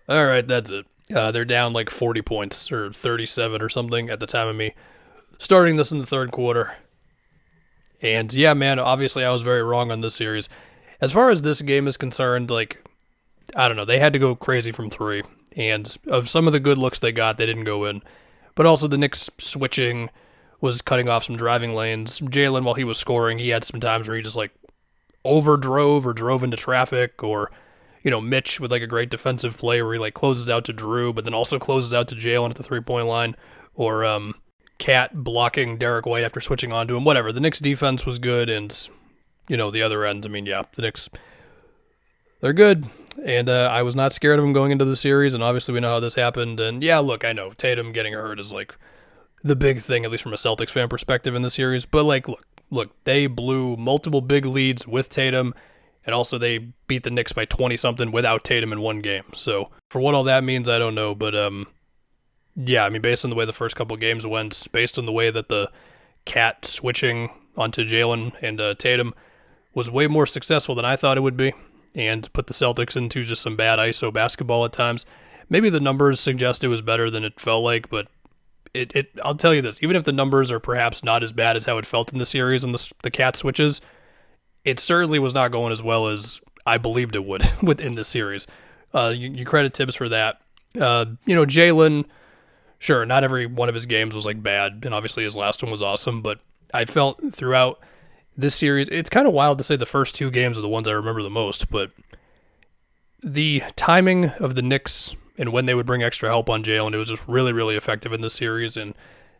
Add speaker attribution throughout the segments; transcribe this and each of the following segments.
Speaker 1: All right, that's it. They're down like 40 points or 37 or something at the time of me starting this in the third quarter. And yeah, man, obviously I was very wrong on this series. As far as this game is concerned, like, I don't know, they had to go crazy from three. And of some of the good looks they got, they didn't go in. But also the Knicks switching was cutting off some driving lanes. Jalen, while he was scoring, he had some times where he just like overdrove or drove into traffic, or Mitch with like a great defensive play where he like closes out to Drew, but then also closes out to Jalen at the 3-point line, or Cat blocking Derek White after switching onto him. Whatever. The Knicks defense was good, and the other end. I mean, yeah, the Knicks, they're good, and I was not scared of them going into the series. And obviously, we know how this happened. And yeah, look, I know Tatum getting hurt is like the big thing, at least from a Celtics fan perspective in the series. But like, look, they blew multiple big leads with Tatum. And also they beat the Knicks by 20-something without Tatum in one game. So for what all that means, I don't know. But yeah, I mean, based on the way the first couple of games went, based on the way that the Cat switching onto Jalen and Tatum was way more successful than I thought it would be, and put the Celtics into just some bad ISO basketball at times. Maybe the numbers suggest it was better than it felt like, but I'll tell you this, even if the numbers are perhaps not as bad as how it felt in the series and the Cat switches, it certainly was not going as well as I believed it would within the series. You credit Tibbs for that. Jalen, sure, not every one of his games was like bad, and obviously his last one was awesome, but I felt throughout this series, it's kind of wild to say the first two games are the ones I remember the most, but the timing of the Knicks and when they would bring extra help on Jalen, it was just really, really effective in this series, and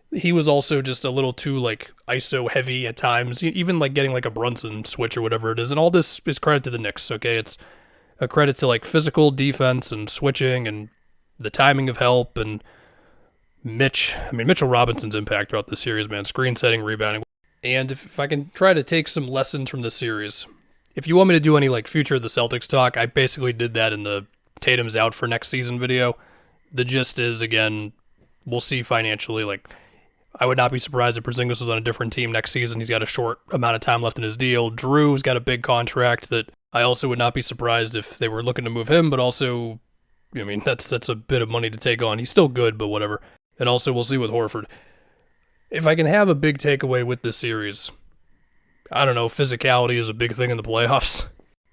Speaker 1: he was also just a little too like ISO heavy at times, even like getting like a Brunson switch or whatever it is. And all this is credit to the Knicks, okay? It's a credit to like physical defense and switching and the timing of help and Mitchell Robinson's impact throughout the series, man. Screen setting, rebounding. And if I can try to take some lessons from this series, if you want me to do any like future of the Celtics talk, I basically did that in the Tatum's out for next season video. The gist is, again, we'll see financially, like, I would not be surprised if Porzingis was on a different team next season. He's got a short amount of time left in his deal. Drew's got a big contract that I also would not be surprised if they were looking to move him, but also, I mean, that's a bit of money to take on. He's still good, but whatever. And also, we'll see with Horford. If I can have a big takeaway with this series, I don't know, physicality is a big thing in the playoffs.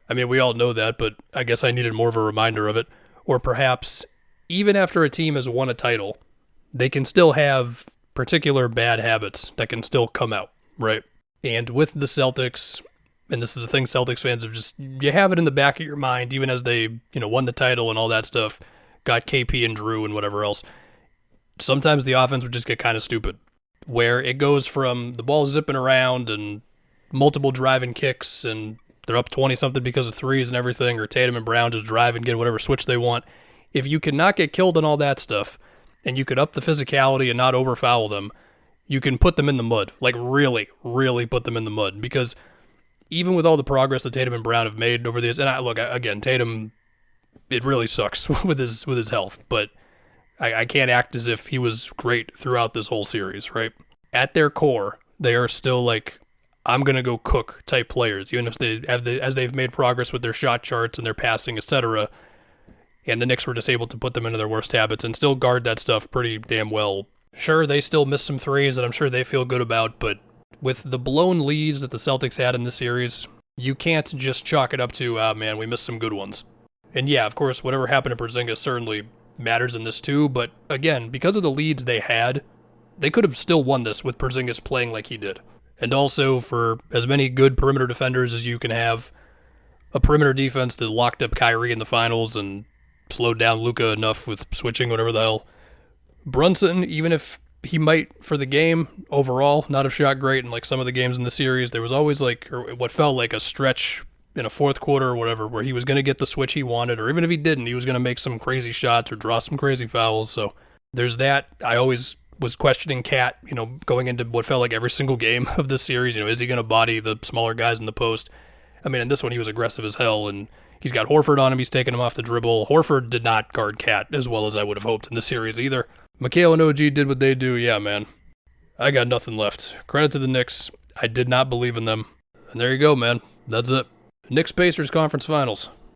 Speaker 1: I mean, we all know that, but I guess I needed more of a reminder of it. Or perhaps, even after a team has won a title, they can still have particular bad habits that can still come out, right? And with the Celtics, and this is a thing Celtics fans have just, you have it in the back of your mind, even as they, won the title and all that stuff, got KP and Drew and whatever else. Sometimes the offense would just get kind of stupid, where it goes from the ball zipping around and multiple driving kicks and they're up 20-something because of threes and everything, or Tatum and Brown just drive and get whatever switch they want. If you can not get killed on all that stuff, and you could up the physicality and not overfoul them, you can put them in the mud. Like, really, really put them in the mud. Because even with all the progress that Tatum and Brown have made over these, and again, Tatum, it really sucks with his health, but I can't act as if he was great throughout this whole series, right? At their core, they are still like, I'm going to go cook type players, even if as they've made progress with their shot charts and their passing, etc., and the Knicks were just able to put them into their worst habits and still guard that stuff pretty damn well. Sure, they still missed some threes that I'm sure they feel good about, but with the blown leads that the Celtics had in this series, you can't just chalk it up to, man, we missed some good ones. And yeah, of course, whatever happened to Porzingis certainly matters in this too, but again, because of the leads they had, they could have still won this with Porzingis playing like he did. And also, for as many good perimeter defenders as you can have, a perimeter defense that locked up Kyrie in the finals and slowed down Luka enough with switching, whatever the hell. Brunson, even if he might, for the game, overall, not have shot great in like some of the games in the series, there was always like, or what felt like a stretch in a fourth quarter or whatever, where he was going to get the switch he wanted, or even if he didn't, he was going to make some crazy shots or draw some crazy fouls. So there's that. I always was questioning Cat, going into what felt like every single game of this series. Is he going to body the smaller guys in the post? I mean, in this one, he was aggressive as hell, and he's got Horford on him. He's taking him off the dribble. Horford did not guard Cat as well as I would have hoped in this series either. Mikal and OG did what they do. Yeah, man. I got nothing left. Credit to the Knicks. I did not believe in them. And there you go, man. That's it. Knicks-Pacers Conference Finals.